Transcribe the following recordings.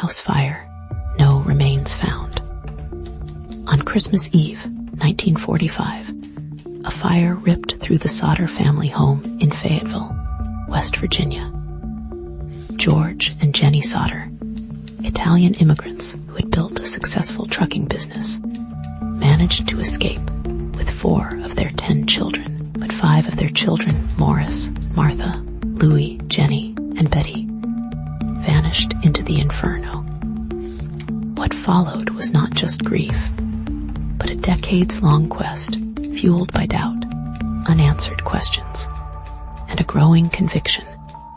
House fire. No remains found. On Christmas Eve, 1945, a fire ripped through the Sodder family home in Fayetteville, West Virginia. George and Jenny Sodder, Italian immigrants who had built a successful trucking business, managed to escape with 4 of their 10 children, but 5 of their children, Morris, Martha, Louis, Jenny, and Betty, vanished into the inferno. What followed was not just grief, but a decades-long quest fueled by doubt, unanswered questions, and a growing conviction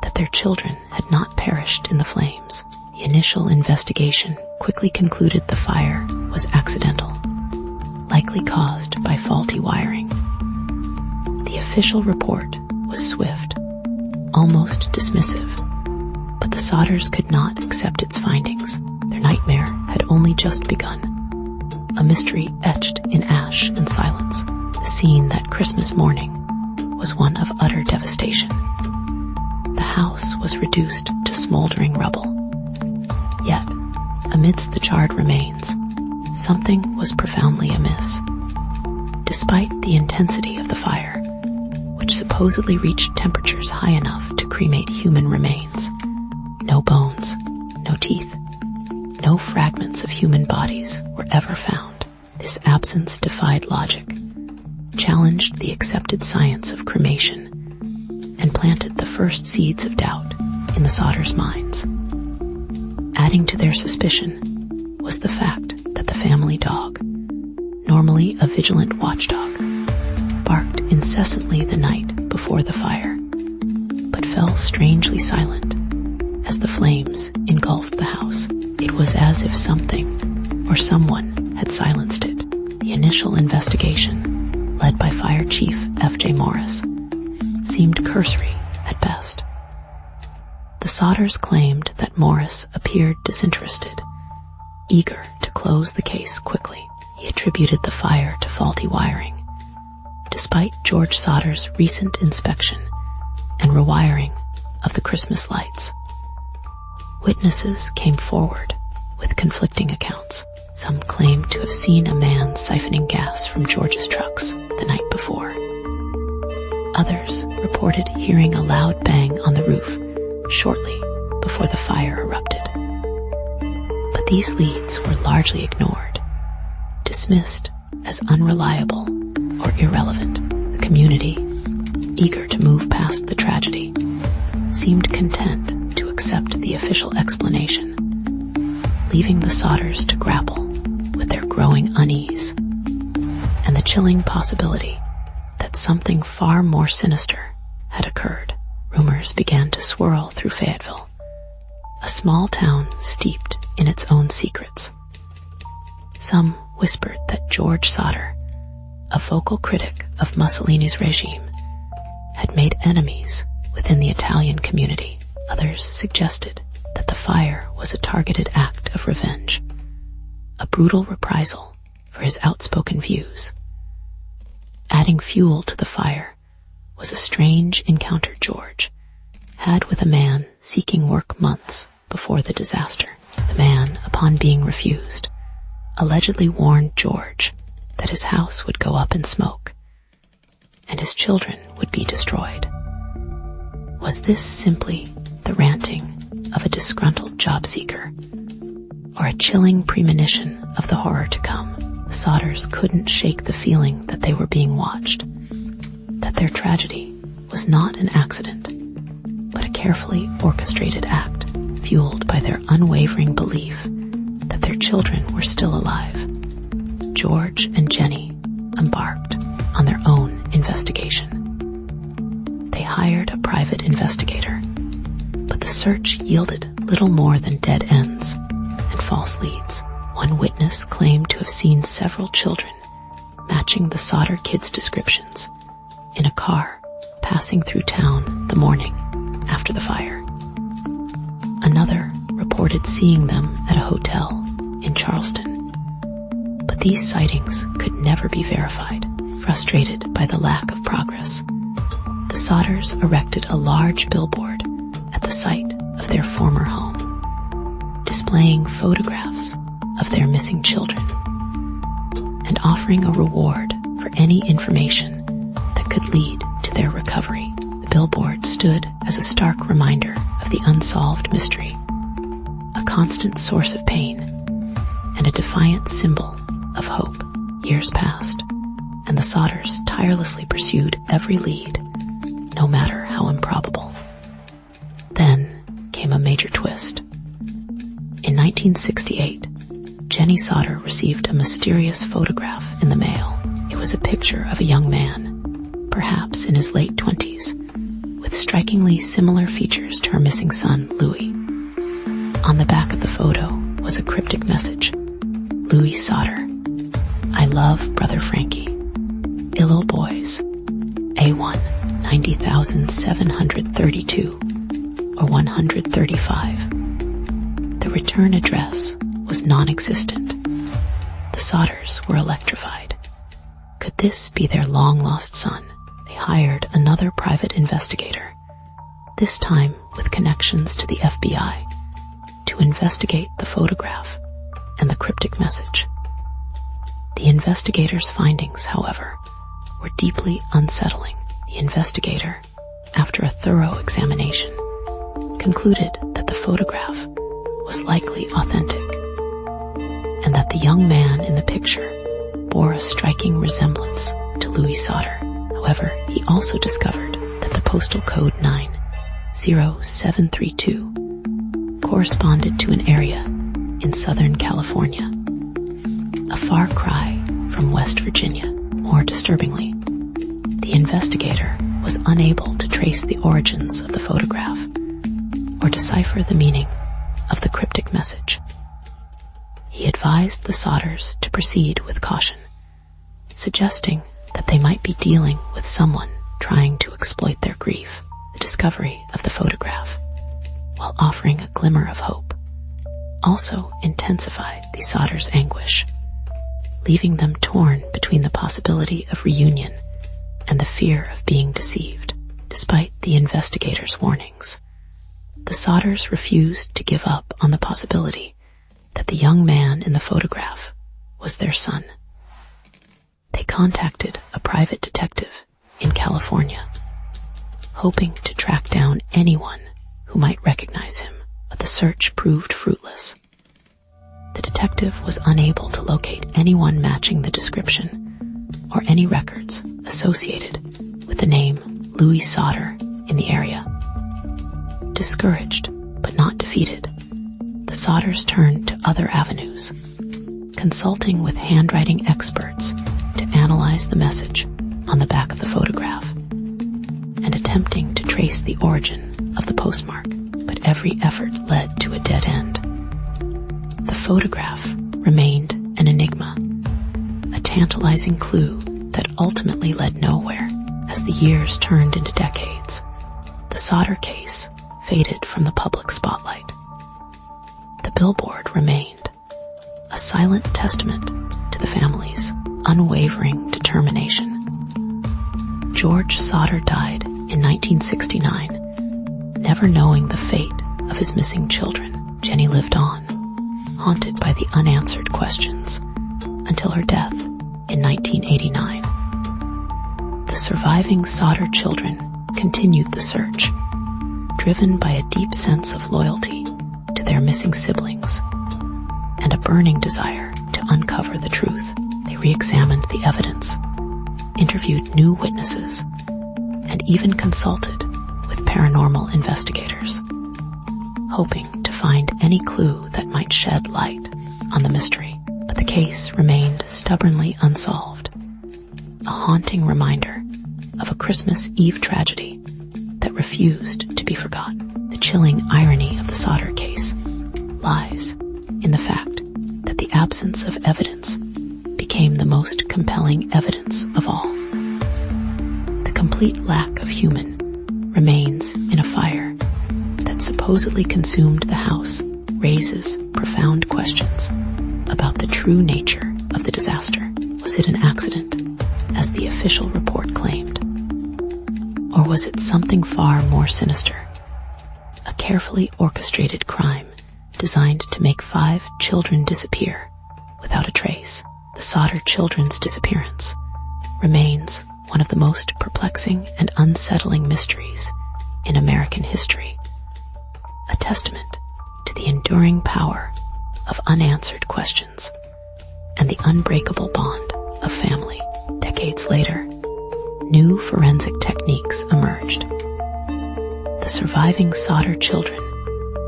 that their children had not perished in the flames. The initial investigation quickly concluded the fire was accidental, likely caused by faulty wiring. The official report was swift, almost dismissive, but the Sodders could not accept its findings. Their nightmare had only just begun. A mystery etched in ash and silence. The scene that Christmas morning was one of utter devastation. The house was reduced to smoldering rubble. Yet, amidst the charred remains, something was profoundly amiss. Despite the intensity of the fire, which supposedly reached temperatures high enough to cremate human remains, no bones, no teeth, no fragments of human bodies were ever found. This absence defied logic, challenged the accepted science of cremation, and planted the first seeds of doubt in the Sodders' minds. Adding to their suspicion was the fact that the family dog, normally a vigilant watchdog, barked incessantly the night before the fire, but fell strangely silent as the flames engulfed the house. It was as if something or someone had silenced it. The initial investigation, led by Fire Chief F.J. Morris, seemed cursory at best. The Sodders claimed that Morris appeared disinterested, eager to close the case quickly. He attributed the fire to faulty wiring, despite George Sodder's recent inspection and rewiring of the Christmas lights. Witnesses came forward with conflicting accounts. Some claimed to have seen a man siphoning gas from George's trucks the night before. Others reported hearing a loud bang on the roof shortly before the fire erupted. But these leads were largely ignored, dismissed as unreliable or irrelevant. The community, eager to move past the tragedy, seemed content to accept the official explanation, leaving the Sodders to grapple with their growing unease and the chilling possibility that something far more sinister had occurred. Rumors began to swirl through Fayetteville, a small town steeped in its own secrets. Some whispered that George Sodder, a vocal critic of Mussolini's regime, had made enemies within the Italian community. Others suggested that the fire was a targeted act of revenge, a brutal reprisal for his outspoken views. Adding fuel to the fire was a strange encounter George had with a man seeking work months before the disaster. The man, upon being refused, allegedly warned George that his house would go up in smoke and his children would be destroyed. Was this simply the ranting of a disgruntled job seeker, or a chilling premonition of the horror to come? The Sodders couldn't shake the feeling that they were being watched, that their tragedy was not an accident, but a carefully orchestrated act fueled by their unwavering belief that their children were still alive. George and Jenny embarked on their own investigation. They hired a private investigator, but the search yielded little more than dead ends and false leads. One witness claimed to have seen several children matching the Sodder kids' descriptions in a car passing through town the morning after the fire. Another reported seeing them at a hotel in Charleston, but these sightings could never be verified. Frustrated by the lack of progress, the Sodders erected a large billboard at the site of their former home, displaying displaying photographs of their missing children and offering a reward for any information that could lead to their recovery. The billboard stood as a stark reminder of the unsolved mystery, a constant source of pain, and a defiant symbol of hope. Years passed, and the Sodders tirelessly pursued every lead, no matter how improbable. Then came a major twist. In 1968, Jenny Sodder received a mysterious photograph in the mail. It was a picture of a young man, perhaps in his late 20s, with strikingly similar features to her missing son, Louis. On the back of the photo was a cryptic message: Louis Sodder, I love Brother Frankie. Ill boys, A1, 90,732 or 135. The return address was non-existent. The Sodders were electrified. Could this be their long-lost son? They hired another private investigator, this time with connections to the FBI, to investigate the photograph and the cryptic message. The investigator's findings, however, were deeply unsettling. The investigator, after a thorough examination, concluded that the photograph was likely authentic, and that the young man in the picture bore a striking resemblance to Louis Sodder. However, he also discovered that the postal code 90732 corresponded to an area in Southern California, a far cry from West Virginia. More disturbingly, the investigator was unable to trace the origins of the photograph or decipher the meaning of the cryptic message. He advised the Sodders to proceed with caution, suggesting that they might be dealing with someone trying to exploit their grief. The discovery of the photograph, while offering a glimmer of hope, also intensified the Sodders' anguish, leaving them torn between the possibility of reunion and the fear of being deceived. Despite the investigators' warnings, the Sodders refused to give up on the possibility that the young man in the photograph was their son. They contacted a private detective in California, hoping to track down anyone who might recognize him, but the search proved fruitless. The detective was unable to locate anyone matching the description or any records associated with the name Louis Sodder in the area. Discouraged, but not defeated, the Sodders turned to other avenues, consulting with handwriting experts to analyze the message on the back of the photograph, and attempting to trace the origin of the postmark, but every effort led to a dead end. The photograph remained an enigma, a tantalizing clue that ultimately led nowhere. As the years turned into decades, the Sodder case faded from the public spotlight. The billboard remained, a silent testament to the family's unwavering determination. George Sodder died in 1969, never knowing the fate of his missing children. Jenny lived on, haunted by the unanswered questions, until her death in 1989. The surviving Sodder children continued the search, driven by a deep sense of loyalty to their missing siblings and a burning desire to uncover the truth. They re-examined the evidence, interviewed new witnesses, and even consulted with paranormal investigators, hoping to find any clue that might shed light on the mystery. But the case remained stubbornly unsolved, a haunting reminder of a Christmas Eve tragedy that refused to be forgotten. The chilling irony of the Sodder case lies in the fact that the absence of evidence became the most compelling evidence of all. The complete lack of human remains in a fire that supposedly consumed the house raises profound questions about the true nature of the disaster. Was it an accident, as the official report claimed? Or was it something far more sinister? A carefully orchestrated crime designed to make 5 children disappear without a trace. The Sodder children's disappearance remains one of the most perplexing and unsettling mysteries in American history, a testament to the enduring power of unanswered questions and the unbreakable bond of family. Decades later, new forensic techniques emerged. The surviving Sodder children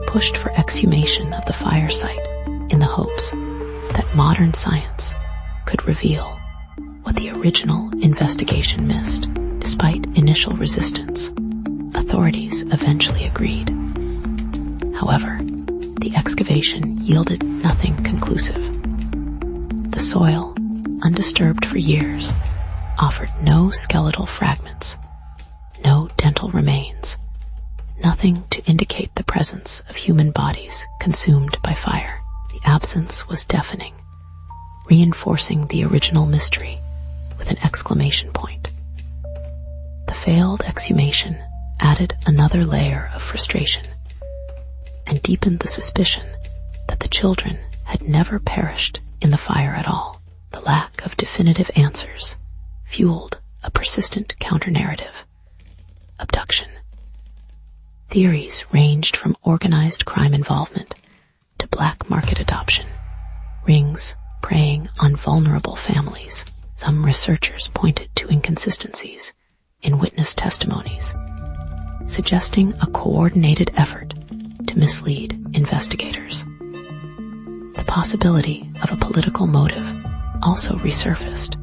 pushed for exhumation of the fire site in the hopes that modern science could reveal what the original investigation missed. Despite initial resistance, authorities eventually agreed. However, the excavation yielded nothing conclusive. The soil, undisturbed for years, offered no skeletal fragments, no dental remains, nothing to indicate the presence of human bodies consumed by fire. The absence was deafening, reinforcing the original mystery with an exclamation point. The failed exhumation added another layer of frustration and deepened the suspicion that the children had never perished in the fire at all. The lack of definitive answers fueled a persistent counter-narrative: abduction. Theories ranged from organized crime involvement to black market adoption, rings preying on vulnerable families. Some researchers pointed to inconsistencies in witness testimonies, suggesting a coordinated effort to mislead investigators. The possibility of a political motive also resurfaced,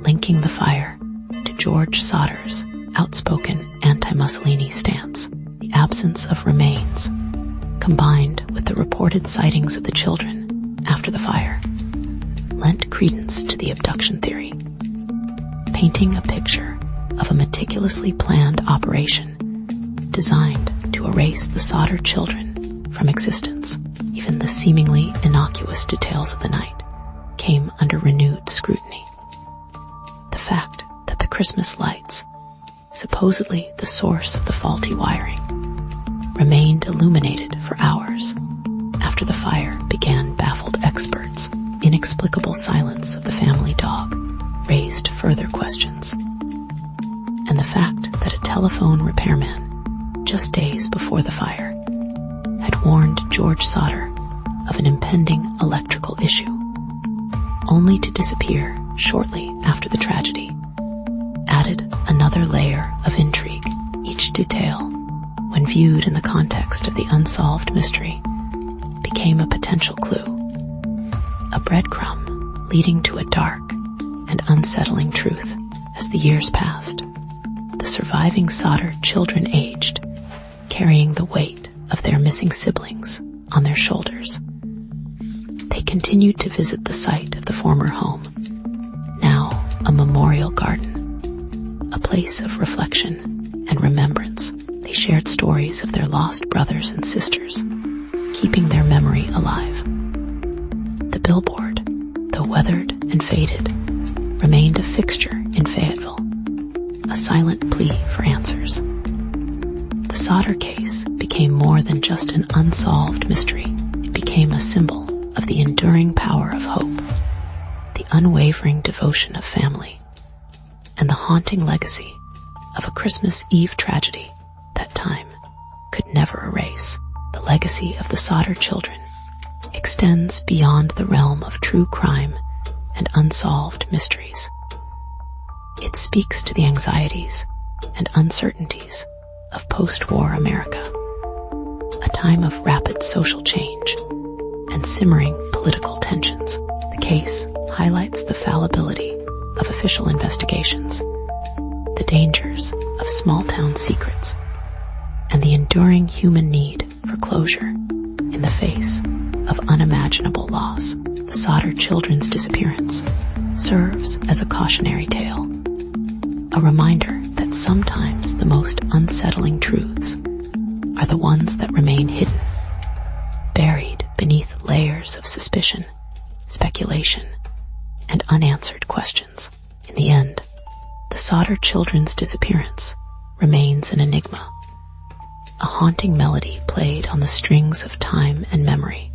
linking the fire to George Sodder's outspoken anti-Mussolini stance. The absence of remains, combined with the reported sightings of the children after the fire, lent credence to the abduction theory, painting a picture of a meticulously planned operation designed to erase the Sodder children from existence. Even the seemingly innocuous details of the night came under renewed scrutiny. The fact that the Christmas lights, supposedly the source of the faulty wiring, remained illuminated for hours after the fire began baffled experts. Inexplicable silence of the family dog raised further questions. And the fact that a telephone repairman, just days before the fire, had warned George Sodder of an impending electrical issue, only to disappear shortly after the tragedy, added another layer of intrigue. Each detail, when viewed in the context of the unsolved mystery, became a potential clue, a breadcrumb leading to a dark and unsettling truth. As the years passed, the surviving Sodder children aged, carrying the weight of their missing siblings on their shoulders. They continued to visit the site of the former home, now a memorial garden, a place of reflection and remembrance. They shared stories of their lost brothers and sisters, keeping their memory alive. The billboard, though weathered and faded, remained a fixture in Fayetteville, a silent plea for answers. The Sodder case became more than just an unsolved mystery. It became a symbol of the enduring power of hope, the unwavering devotion of family, and the haunting legacy of a Christmas Eve tragedy that time could never erase. The legacy of the Sodder children extends beyond the realm of true crime and unsolved mysteries. It speaks to the anxieties and uncertainties of post-war America, a time of rapid social change and simmering political tensions. The case highlights the fallibility of official investigations, the dangers of small-town secrets, and the enduring human need for closure in the face of unimaginable loss. The Sodder children's disappearance serves as a cautionary tale, a reminder that sometimes the most unsettling truths are the ones that remain hidden, buried beneath layers of suspicion, speculation, and unanswered questions. In the end, the Sodder children's disappearance remains an enigma, a haunting melody played on the strings of time and memory.